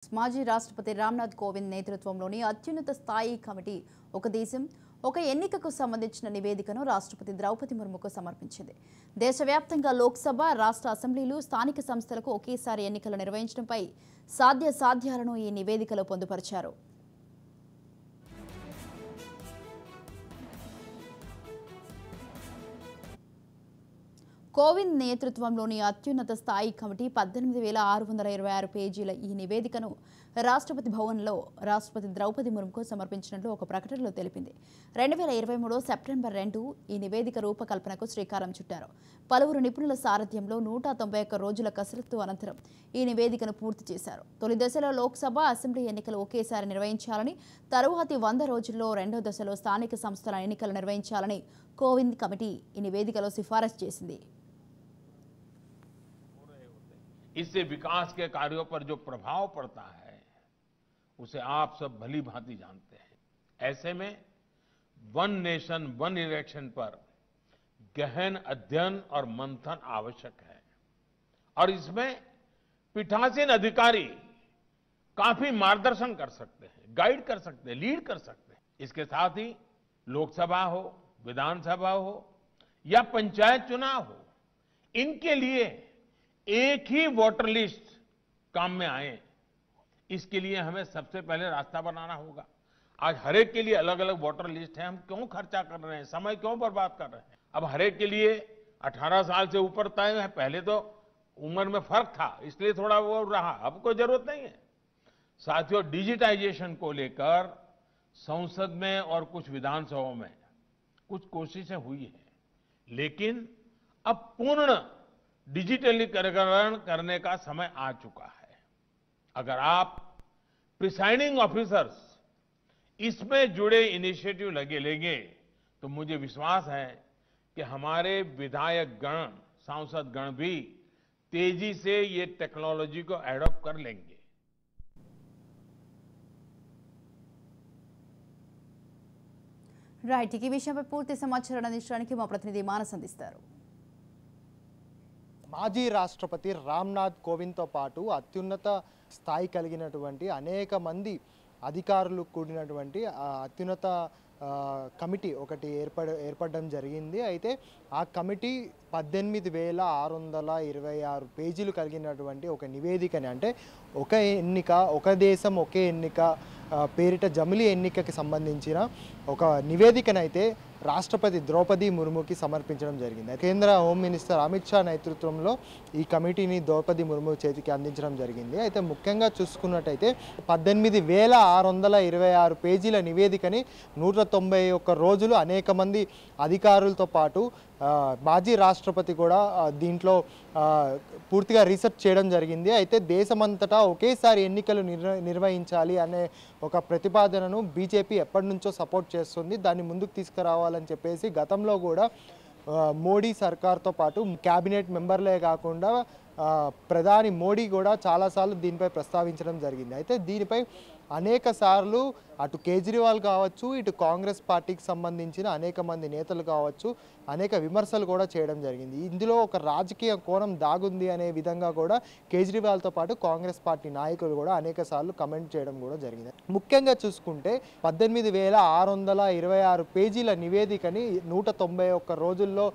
మాజీ రాష్ట్రపతి రామ్నాథ్ కోవింద్ నేతృత్వంలోని అత్యున్నత స్థాయి కమిటీ ఒక దేశం ఒక ఎన్నికకు సంబంధించిన నివేదికను రాష్ట్రపతి ద్రౌపది ముర్ముకు సమర్పించింది. దేశవ్యాప్తంగా లోక్సభ, రాష్ట్ర అసెంబ్లీలు, స్థానిక సంస్థలకు ఒకేసారి ఎన్నికలు నిర్వహించడంపై సాధ్యాలను ఈ నివేదికలో పొందుపరిచారు. కోవింద్ నేతృత్వంలోని అత్యున్నత స్థాయి కమిటీ 18,626 పేజీల ఈ నివేదికను రాష్ట్రపతి భవన్లో రాష్ట్రపతి ద్రౌపది ముర్ముకు సమర్పించినట్లు ఒక ప్రకటనలో తెలిపింది. 2023 సెప్టెంబర్ 2 ఈ నివేదిక రూపకల్పనకు శ్రీకారం చుట్టారు. పలువురు నిపుణుల సారథ్యంలో 191 రోజుల కసరత్తు అనంతరం ఈ నివేదికను పూర్తి చేశారు. తొలి దశలో లోక్సభ, అసెంబ్లీ ఎన్నికలు ఒకేసారి నిర్వహించాలని, తరువాతి 100 రోజుల్లో రెండో దశలో స్థానిక సంస్థల ఎన్నికలు నిర్వహించాలని కోవింద్ కమిటీ ఈ నివేదికలో సిఫారసు చేసింది. इससे विकास के कार्यों पर जो प्रभाव पड़ता है उसे आप सब भली भांति जानते हैं। ऐसे में वन नेशन वन इलेक्शन पर गहन अध्ययन और मंथन आवश्यक है और इसमें पीठासीन अधिकारी काफी मार्गदर्शन कर सकते हैं, गाइड कर सकते हैं, लीड कर सकते हैं। इसके साथ ही लोकसभा हो, विधानसभा हो या पंचायत चुनाव हो, इनके लिए एक ही वोटर लिस्ट काम में आए, इसके लिए हमें सबसे पहले रास्ता बनाना होगा। आज हर एक के लिए अलग अलग वोटर लिस्ट है, हम क्यों खर्चा कर रहे हैं, समय क्यों बर्बाद कर रहे हैं। अब हर एक के लिए 18 साल से ऊपर तय है, पहले तो उम्र में फर्क था इसलिए थोड़ा वो रहा, अब कोई जरूरत नहीं है। साथियों, डिजिटाइजेशन को लेकर संसद में और कुछ विधानसभाओं में कुछ कोशिशें हुई है, लेकिन अब पूर्ण डिजिटलीकरण करने का समय आ चुका है। अगर आप प्रिसाइडिंग ऑफिसर्स इसमें जुड़े इनिशिएटिव लेंगे तो मुझे विश्वास है कि हमारे विधायक गण, सांसद गण भी तेजी से ये टेक्नोलॉजी को एडॉप्ट कर लेंगे। రైట్, ఈ విషయంపై పూర్తి సమాచారాన్ని అందించడానికి మా ప్రతినిధి మానస్ అందిస్తారు. మాజీ రాష్ట్రపతి రామ్నాథ్ కోవింద్తో పాటు అత్యున్నత స్థాయి కలిగినటువంటి అనేక మంది అధికారులు కూడినటువంటి అత్యున్నత కమిటీ ఒకటి ఏర్పడడం జరిగింది. అయితే ఆ కమిటీ 18,626 పేజీలు కలిగినటువంటి ఒక నివేదికని, అంటే ఒక ఎన్నిక ఒక దేశం ఒకే ఎన్నిక పేరిట జమిలీ ఎన్నికకి సంబంధించిన ఒక నివేదికనైతే రాష్ట్రపతి ద్రౌపది ముర్ముకి సమర్పించడం జరిగింది. కేంద్ర హోమ్ మినిస్టర్ అమిత్ షా నేతృత్వంలో ఈ కమిటీని ద్రౌపది ముర్ము చేతికి అందించడం జరిగింది. అయితే ముఖ్యంగా చూసుకున్నట్టయితే 18,626 పేజీల నివేదికని 191 రోజులు అనేక మంది అధికారులతో పాటు మాజీ రాష్ట్రపతి కూడా దీంట్లో పూర్తిగా రీసెర్చ్ చేయడం జరిగింది. అయితే దేశమంతటా ఒకేసారి ఎన్నికలు నిర్వహించాలి అనే ఒక ప్రతిపాదనను బీజేపీ ఎప్పటి నుంచో సపోర్ట్ చేస్తుంది. దాన్ని ముందుకు తీసుకురావాలని చెప్పేసి గతంలో కూడా మోడీ సర్కార్తో పాటు క్యాబినెట్ మెంబర్లే కాకుండా ప్రధాని మోడీ కూడా చాలాసార్లు దీనిపై ప్రస్తావించడం జరిగింది. అయితే దీనిపై అనేక సార్లు అటు కేజ్రీవాల్ కావచ్చు, ఇటు కాంగ్రెస్ పార్టీకి సంబంధించిన అనేక మంది నేతలు కావచ్చు అనేక విమర్శలు కూడా చేయడం జరిగింది. ఇందులో ఒక రాజకీయ కోణం దాగుంది అనే విధంగా కూడా కేజ్రీవాల్తో పాటు కాంగ్రెస్ పార్టీ నాయకులు కూడా అనేక సార్లు కమెంట్ చేయడం కూడా జరిగింది. ముఖ్యంగా చూసుకుంటే 18,626 పేజీల నివేదికని 191 రోజుల్లో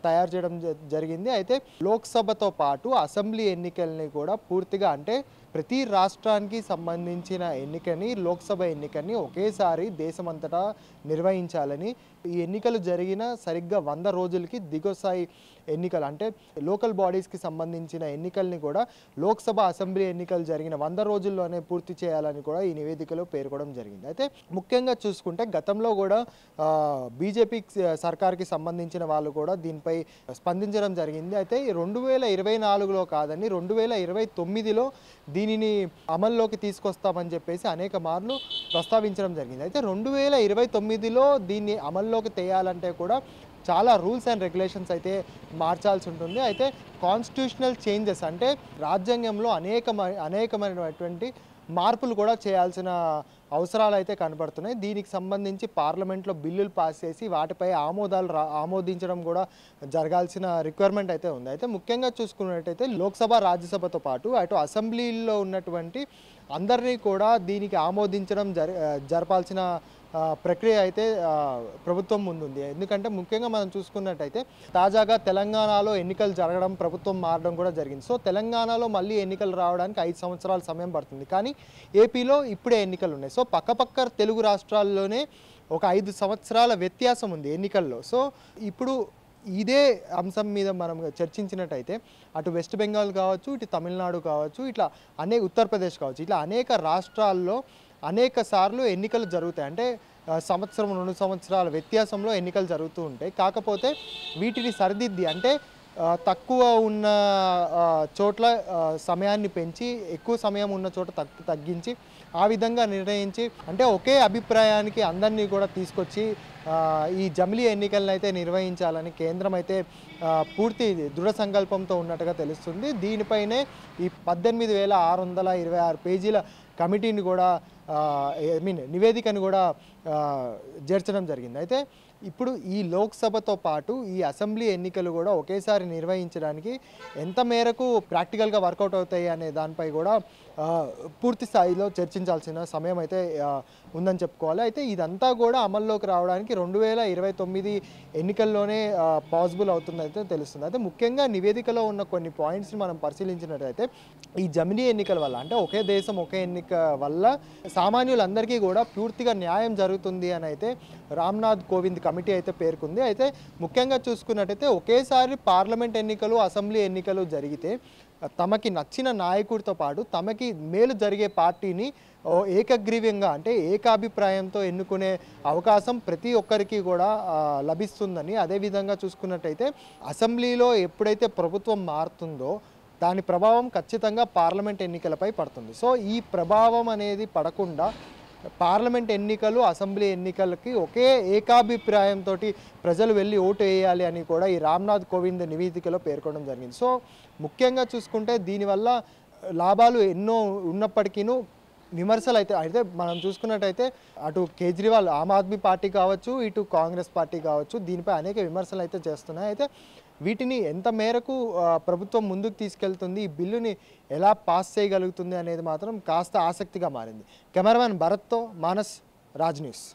తయారు చేయడం జరిగింది. అయితే లోక్సభతో పాటు అసెంబ్లీ ఎన్నికల్ని కూడా పూర్తిగా, అంటే ప్రతి రాష్ట్రానికి సంబంధించిన ఎన్నికని, లోక్సభ ఎన్నికని ఒకేసారి దేశమంతటా నిర్వహించాలని, ఈ ఎన్నికలు జరిగిన సరిగ్గా 100 రోజులకి దిగువ స్థాయి ఎన్నికలు, అంటే లోకల్ బాడీస్కి సంబంధించిన ఎన్నికల్ని కూడా లోక్సభ, అసెంబ్లీ ఎన్నికలు జరిగిన 100 రోజుల్లోనే పూర్తి చేయాలని కూడా ఈ నివేదికలో పేర్కొనడం జరిగింది. అయితే ముఖ్యంగా చూసుకుంటే గతంలో కూడా బీజేపీ సర్కార్కి సంబంధించిన వాళ్ళు కూడా దీనిపై స్పందించడం జరిగింది. అయితే 2024లో కాదని 2029లో దీనిని అమల్లోకి తీసుకొస్తామని చెప్పేసి అనేక మార్లు ప్రస్తావించడం జరిగింది. అయితే 2029లో దీన్ని అమల్లోకి తేయాలంటే కూడా చాలా రూల్స్ అండ్ రెగ్యులేషన్స్ అయితే మార్చాల్సి ఉంటుంది. అయితే కాన్స్టిట్యూషనల్ చేంజెస్, అంటే రాజ్యాంగంలో అనేకమైనటువంటి మార్పులు కూడా చేయాల్సిన అవసరాలు అయితే కనబడుతున్నాయి. దీనికి సంబంధించి పార్లమెంట్లో బిల్లులు పాస్ చేసి వాటిపై ఆమోదించడం కూడా జరగాల్సిన రిక్వైర్మెంట్ అయితే ఉంది. అయితే ముఖ్యంగా చూసుకున్నట్టయితే లోక్సభ, రాజ్యసభతో పాటు అటు అసెంబ్లీలో ఉన్నటువంటి అందరినీ కూడా దీనికి ఆమోదించడం జరపాల్సిన ప్రక్రియ అయితే ప్రభుత్వం ముందుంది. ఎందుకంటే ముఖ్యంగా మనం చూసుకున్నట్టయితే తాజాగా తెలంగాణలో ఎన్నికలు జరగడం, ప్రభుత్వం మారడం కూడా జరిగింది. సో తెలంగాణలో మళ్ళీ ఎన్నికలు రావడానికి 5 సంవత్సరాల సమయం పడుతుంది. కానీ ఏపీలో ఇప్పుడే ఎన్నికలు ఉన్నాయి. సో పక్కపక్క తెలుగు రాష్ట్రాల్లోనే ఒక 5 సంవత్సరాల వ్యత్యాసం ఉంది ఎన్నికల్లో. సో ఇప్పుడు ఇదే అంశం మీద మనం చర్చించినట్టయితే అటు వెస్ట్ బెంగాల్ కావచ్చు, ఇటు తమిళనాడు కావచ్చు, ఇట్లా ఉత్తరప్రదేశ్ కావచ్చు, ఇట్లా అనేక రాష్ట్రాల్లో అనేక సార్లు ఎన్నికలు జరుగుతాయి. అంటే సంవత్సరం 2 సంవత్సరాల వ్యత్యాసంలో ఎన్నికలు జరుగుతూ ఉంటాయి. కాకపోతే వీటిని సరిదిద్ది అంటే తక్కువ ఉన్న చోట్ల సమయాన్ని పెంచి, ఎక్కువ సమయం ఉన్న చోట తగ్గించి, ఆ విధంగా నిర్ణయించి, అంటే ఒకే అభిప్రాయానికి అందరినీ కూడా తీసుకొచ్చి ఈ జమిలీ ఎన్నికలను అయితే నిర్వహించాలని కేంద్రం అయితే పూర్తి దృఢ సంకల్పంతో ఉన్నట్టుగా తెలుస్తుంది. దీనిపైనే ఈ 18,626 పేజీల కమిటీని కూడా నివేదికను కూడా చేర్చడం జరిగింది. అయితే ఇప్పుడు ఈ లోక్సభతో పాటు ఈ అసెంబ్లీ ఎన్నికలు కూడా ఒకేసారి నిర్వహించడానికి ఎంత మేరకు ప్రాక్టికల్గా వర్కౌట్ అవుతాయి అనే దానిపై కూడా పూర్తి స్థాయిలో చర్చించాల్సిన సమయం అయితే ఉందని చెప్పుకోవాలి. అయితే ఇదంతా కూడా అమల్లోకి రావడానికి 2029 ఎన్నికల్లోనే పాసిబుల్ అవుతుందైతే తెలుస్తుంది. అయితే ముఖ్యంగా నివేదికలో ఉన్న కొన్ని పాయింట్స్ని మనం పరిశీలించినట్లయితే ఈ జమిలీ ఎన్నికల వల్ల, అంటే ఒకే దేశం ఒకే ఎన్నిక వల్ల సామాన్యులందరికీ కూడా పూర్తిగా న్యాయం జరుగుతుంది అని అయితే రామ్నాథ్ కోవింద్ కమిటీ అయితే పేర్కొంది. అయితే ముఖ్యంగా చూసుకున్నట్టయితే ఒకేసారి పార్లమెంట్ ఎన్నికలు, అసెంబ్లీ ఎన్నికలు జరిగితే తమకి నచ్చిన నాయకుడితో పాటు తమకి మేలు జరిగే పార్టీని ఏకగ్రీవ్యంగా, అంటే ఏకాభిప్రాయంతో ఎన్నుకునే అవకాశం ప్రతి ఒక్కరికి కూడా లభిస్తుందని, అదేవిధంగా చూసుకున్నట్టయితే అసెంబ్లీలో ఎప్పుడైతే ప్రభుత్వం మారుతుందో దాని ప్రభావం ఖచ్చితంగా పార్లమెంట్ ఎన్నికలపై పడుతుంది. సో ఈ ప్రభావం అనేది పడకుండా పార్లమెంట్ ఎన్నికలు, అసెంబ్లీ ఎన్నికలకి ఒకే ఏకాభిప్రాయంతో ప్రజలు వెళ్ళి ఓటు వేయాలి అని కూడా ఈ రామ్నాథ్ కోవింద్ నివేదికలో పేర్కొనడం జరిగింది. సో ముఖ్యంగా చూసుకుంటే దీనివల్ల లాభాలు ఎన్నో ఉన్నప్పటికీ విమర్శలు అయితే మనం చూసుకున్నట్టయితే అటు కేజ్రీవాల్ ఆమ్ ఆద్మీ పార్టీ కావచ్చు, ఇటు కాంగ్రెస్ పార్టీ కావచ్చు, దీనిపై అనేక విమర్శలు అయితే చేస్తున్నాయి. అయితే వీటిని ఎంత మేరకు ప్రభుత్వం ముందుకు తీసుకెళ్తుంది, ఈ బిల్లుని ఎలా పాస్ చేయగలుగుతుంది అనేది మాత్రం కాస్త ఆసక్తిగా మారింది. కెమెరామెన్ భరత్తో మానస్, రాజ్ న్యూస్.